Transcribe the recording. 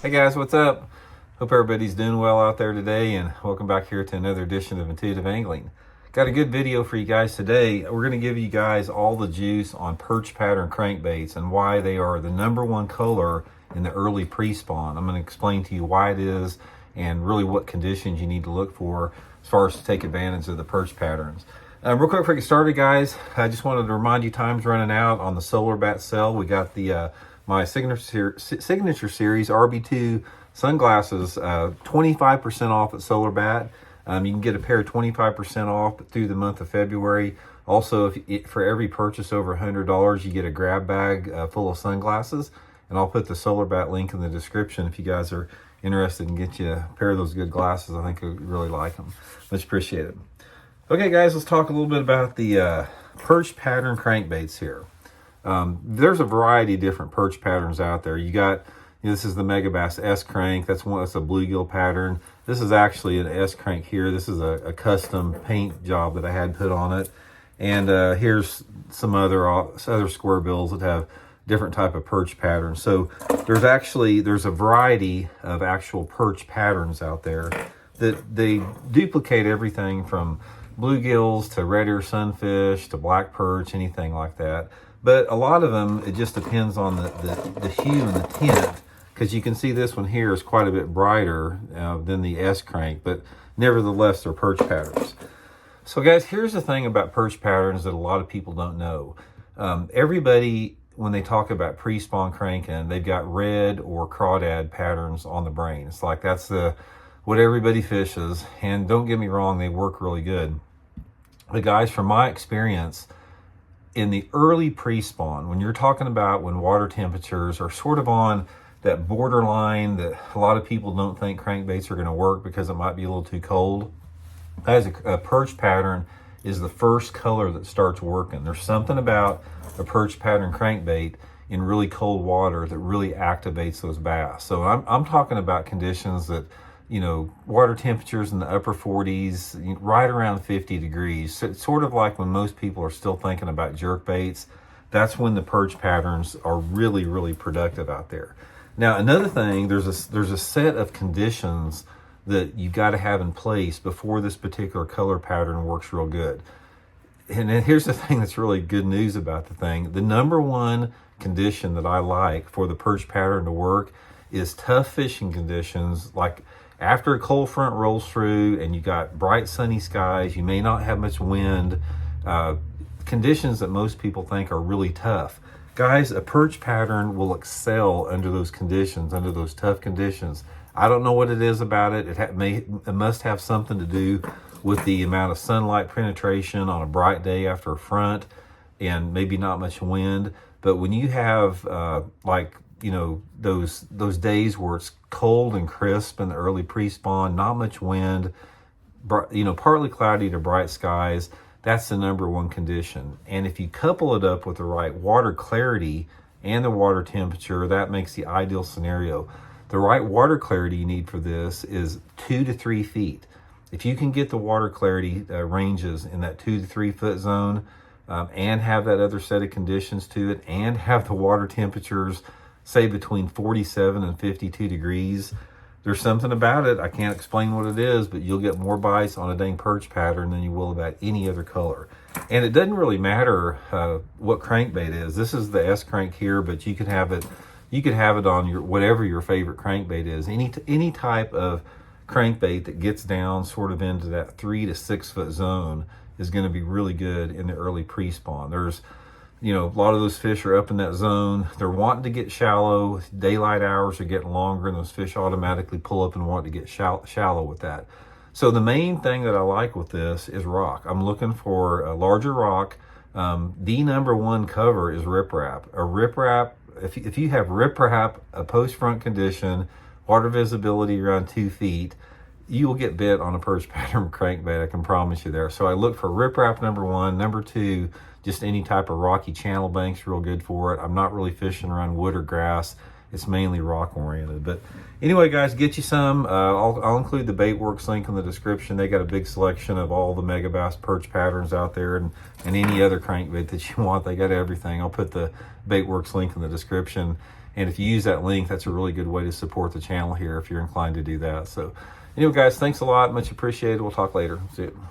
Hey guys, what's up? Hope everybody's doing well out there today, and welcome back here to another edition of Intuitive Angling. Got a good video for you guys today. We're going to give you guys all the juice on perch pattern crankbaits and why they are the #1 color in the early pre-spawn. I'm going to explain to you why it is and really what conditions you need to look for as far as to take advantage of the perch patterns. Real quick before we get started, guys, I just wanted to remind you time's running out on the Solar Bat sale. We got the my signature series RB2 sunglasses, 25% off at Solar Bat. You can get a pair 25% off through the month of February. Also, for every purchase over $100, you get a grab bag full of sunglasses. And I'll put the Solar Bat link in the description if you guys are interested in get you a pair of those good glasses. I think you'll really like them. Much appreciated. Okay, guys, let's talk a little bit about the perch pattern crankbaits here. There's a variety of different perch patterns out there. You got, this is the Megabass S crank. That's a bluegill pattern. This is actually an S crank here. This is a custom paint job that I had put on it. And here's some other square bills that have different type of perch patterns. So there's a variety of actual perch patterns out there that they duplicate everything from bluegills to red ear sunfish to black perch, anything like that. But a lot of them, it just depends on the hue and the tint, because you can see this one here is quite a bit brighter than the S crank, but nevertheless, they're perch patterns. So guys, here's the thing about perch patterns that a lot of people don't know. Everybody, when they talk about pre-spawn cranking, they've got red or crawdad patterns on the brain. It's like that's what everybody fishes, and don't get me wrong, they work really good. But guys, from my experience, in the early pre-spawn, when you're talking about when water temperatures are sort of on that borderline that a lot of people don't think crankbaits are going to work because it might be a little too cold, as a perch pattern is the first color that starts working. There's something about a perch pattern crankbait in really cold water that really activates those bass. So I'm talking about conditions that, water temperatures in the upper 40s, right around 50 degrees. So it's sort of like when most people are still thinking about jerk baits. That's when the perch patterns are really, really productive out there. Now, another thing, there's a set of conditions that you got to have in place before this particular color pattern works real good. And then here's the thing that's really good news about the thing. The #1 condition that I like for the perch pattern to work is tough fishing conditions, like after a cold front rolls through and you got bright sunny skies, you may not have much wind, conditions that most people think are really tough. Guys, a perch pattern will excel under those conditions, under those tough conditions. I don't know what it is about it. It must have something to do with the amount of sunlight penetration on a bright day after a front and maybe not much wind. But when you have those days where it's cold and crisp in the early pre-spawn, not much wind, partly cloudy to bright skies, that's the #1 condition. And if you couple it up with the right water clarity and the water temperature, that makes the ideal scenario. The right water clarity you need for this is 2 to 3 feet. If you can get the water clarity ranges in that 2 to 3 foot zone, and have that other set of conditions to it, and have the water temperatures say between 47 and 52 degrees, there's something about it. I can't explain what it is, but you'll get more bites on a dang perch pattern than you will about any other color. And it doesn't really matter what crankbait is. This is the S crank here, but you could have it on whatever your favorite crankbait is. Any type of crankbait that gets down sort of into that 3 to 6 foot zone is going to be really good in the early pre-spawn. There's a lot of those fish are up in that zone. They're wanting to get shallow. Daylight hours are getting longer, and those fish automatically pull up and want to get shallow with that. So the main thing that I like with this is rock. I'm looking for a larger rock. The #1 cover is riprap. A riprap, if you have riprap, a post-front condition, water visibility around 2 feet, you will get bit on a perch pattern crankbait, I can promise you there. So I look for riprap #1. #2, just any type of rocky channel bank's real good for it. I'm not really fishing around wood or grass. It's mainly rock oriented. But anyway, guys, get you some. I'll include the Baitworks link in the description. They got a big selection of all the Megabass perch patterns out there, and any other crankbait that you want. They got everything. I'll put the Baitworks link in the description. And if you use that link, that's a really good way to support the channel here if you're inclined to do that. So anyway, guys, thanks a lot. Much appreciated. We'll talk later. See you.